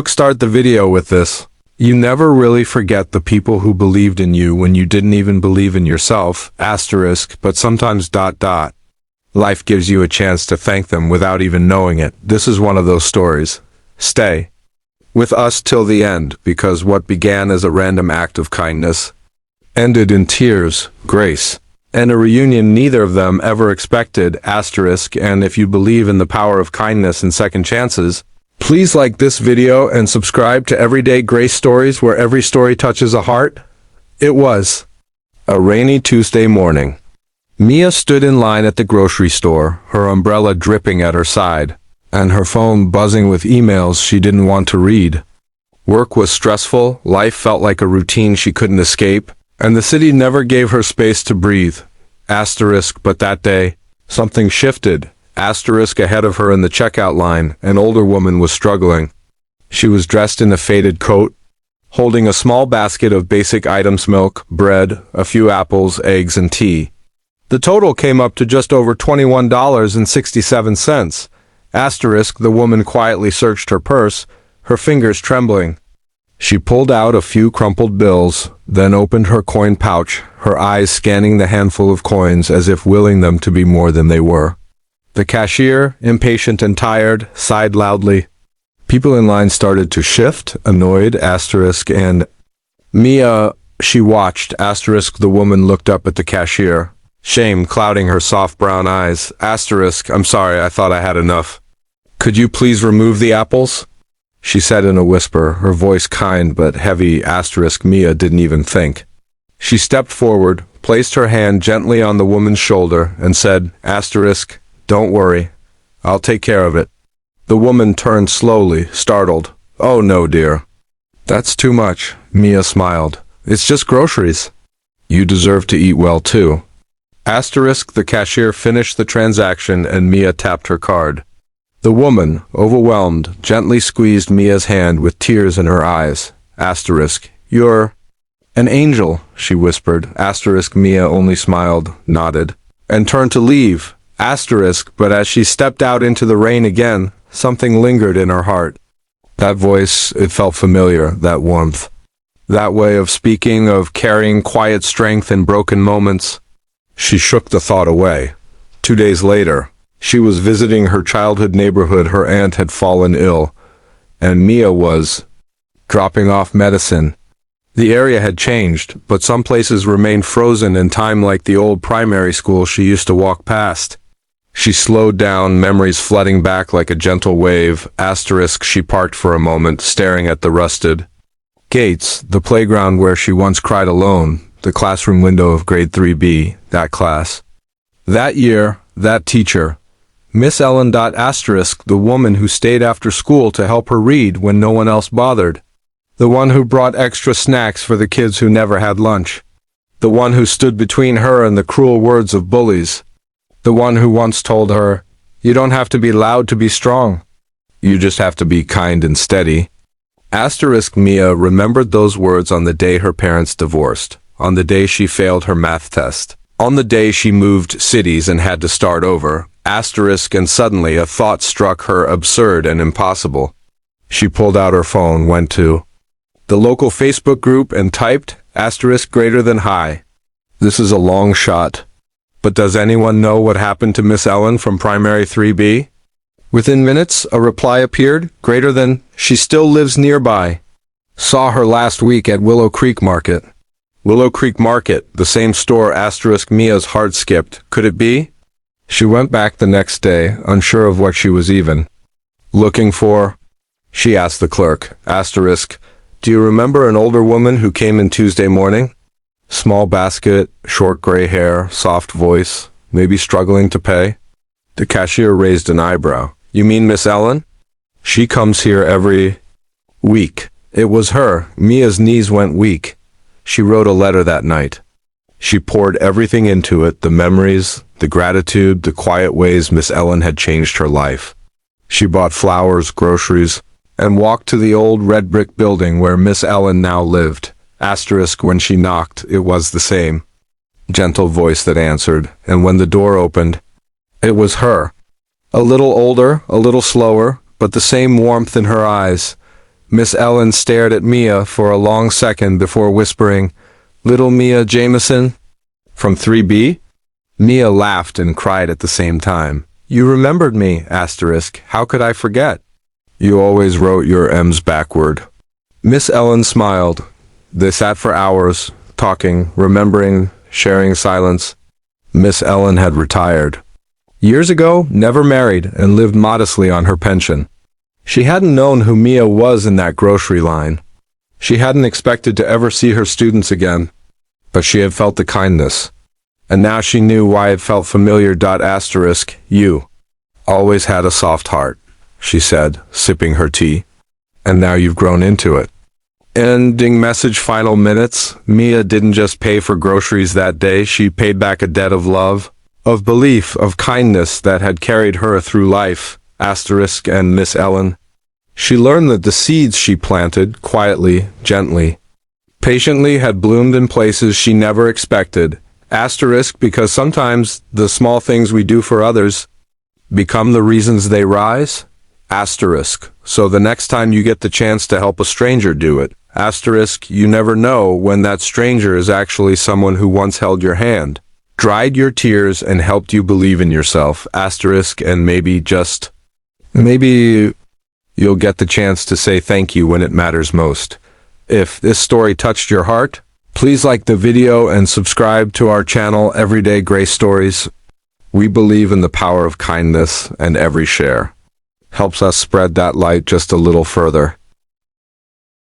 Start the video with this. You never really forget the people who believed in you when you didn't even believe in yourself, asterisk, but sometimes ... Life gives you a chance to thank them without even knowing it. This is one of those stories. Stay with us till the end, because what began as a random act of kindness ended in tears, grace, and a reunion neither of them ever expected, asterisk, and if you believe in the power of kindness and second chances, please like this video and subscribe to Everyday Grace Stories, where every story touches a heart. It was a rainy Tuesday morning. Mia stood in line at the grocery store, her umbrella dripping at her side, and her phone buzzing with emails she didn't want to read. Work was stressful, life felt like a routine she couldn't escape, and the city never gave her space to breathe. Asterisk, but that day, something shifted. Asterisk, ahead of her in the checkout line, an older woman was struggling. She was dressed in a faded coat, holding a small basket of basic items: milk, bread, a few apples, eggs, and tea. The total came up to just over $21.67. Asterisk, the woman quietly searched her purse, her fingers trembling. She pulled out a few crumpled bills, then opened her coin pouch, her eyes scanning the handful of coins as if willing them to be more than they were. The cashier, impatient and tired, sighed loudly. People in line started to shift, annoyed, asterisk, and Mia, she watched, asterisk, the woman looked up at the cashier, shame clouding her soft brown eyes, asterisk, I'm sorry, I thought I had enough. Could you please remove the apples? She said in a whisper, her voice kind but heavy, asterisk. Mia didn't even think. She stepped forward, placed her hand gently on the woman's shoulder, and said, asterisk, don't worry, I'll take care of it. The woman turned slowly, startled. Oh no, dear. That's too much, Mia smiled. It's just groceries. You deserve to eat well too. Asterisk, the cashier finished the transaction and Mia tapped her card. The woman, overwhelmed, gently squeezed Mia's hand with tears in her eyes. Asterisk, you're an angel, she whispered. Asterisk, Mia only smiled, nodded, and turned to leave. Asterisk, but as she stepped out into the rain again, something lingered in her heart. That voice, it felt familiar, that warmth. That way of speaking, of carrying quiet strength in broken moments. She shook the thought away. 2 days later, she was visiting her childhood neighborhood. Her aunt had fallen ill, and Mia was dropping off medicine. The area had changed, but some places remained frozen in time, like the old primary school she used to walk past. She slowed down, memories flooding back like a gentle wave. Asterisk, she parked for a moment, staring at the rusted gates, the playground where she once cried alone, the classroom window of grade 3B, that class. That year, that teacher, Miss Ellen. Asterisk, the woman who stayed after school to help her read when no one else bothered. The one who brought extra snacks for the kids who never had lunch. The one who stood between her and the cruel words of bullies. The one who once told her, you don't have to be loud to be strong. You just have to be kind and steady. Asterisk, Mia remembered those words on the day her parents divorced, on the day she failed her math test, on the day she moved cities and had to start over. Asterisk, and suddenly a thought struck her, absurd and impossible. She pulled out her phone, went to the local Facebook group and typed, asterisk greater than hi. This is a long shot, but does anyone know what happened to Miss Ellen from primary 3B? Within minutes, a reply appeared, greater than, she still lives nearby. Saw her last week at Willow Creek Market. Willow Creek Market, the same store, asterisk. Mia's heart skipped. Could it be? She went back the next day, unsure of what she was even looking for. She asked the clerk, asterisk, do you remember an older woman who came in Tuesday morning? Small basket, short gray hair, soft voice, maybe struggling to pay. The cashier raised an eyebrow. You mean Miss Ellen? She comes here every week. It was her. Mia's knees went weak. She wrote a letter that night. She poured everything into it, the memories, the gratitude, the quiet ways Miss Ellen had changed her life. She bought flowers, groceries, and walked to the old red brick building where Miss Ellen now lived. Asterisk, when she knocked, it was the same gentle voice that answered, and when the door opened, it was her. A little older, a little slower, but the same warmth in her eyes. Miss Ellen stared at Mia for a long second before whispering, "Little Mia Jameson? From 3B? Mia laughed and cried at the same time. "You remembered me, asterisk. How could I forget? You always wrote your M's backward." Miss Ellen smiled. They sat for hours, talking, remembering, sharing silence. Miss Ellen had retired. Years ago, never married, and lived modestly on her pension. She hadn't known who Mia was in that grocery line. She hadn't expected to ever see her students again, but she had felt the kindness. And now she knew why it felt familiar. Asterisk, "You always had a soft heart," she said, sipping her tea. "And now you've grown into it." Ending message. Final minutes. Mia didn't just pay for groceries that day, she paid back a debt of love, of belief, of kindness that had carried her through life. Asterisk and Miss Ellen. She learned that the seeds she planted, quietly, gently, patiently, had bloomed in places she never expected. Asterisk, because sometimes the small things we do for others become the reasons they rise. Asterisk, so the next time you get the chance to help a stranger, do it. Asterisk, you never know when that stranger is actually someone who once held your hand, dried your tears, and helped you believe in yourself. Asterisk, and maybe you'll get the chance to say thank you when it matters most. If this story touched your heart, please like the video and subscribe to our channel, Everyday Grace Stories. We believe in the power of kindness, and every share helps us spread that light just a little further.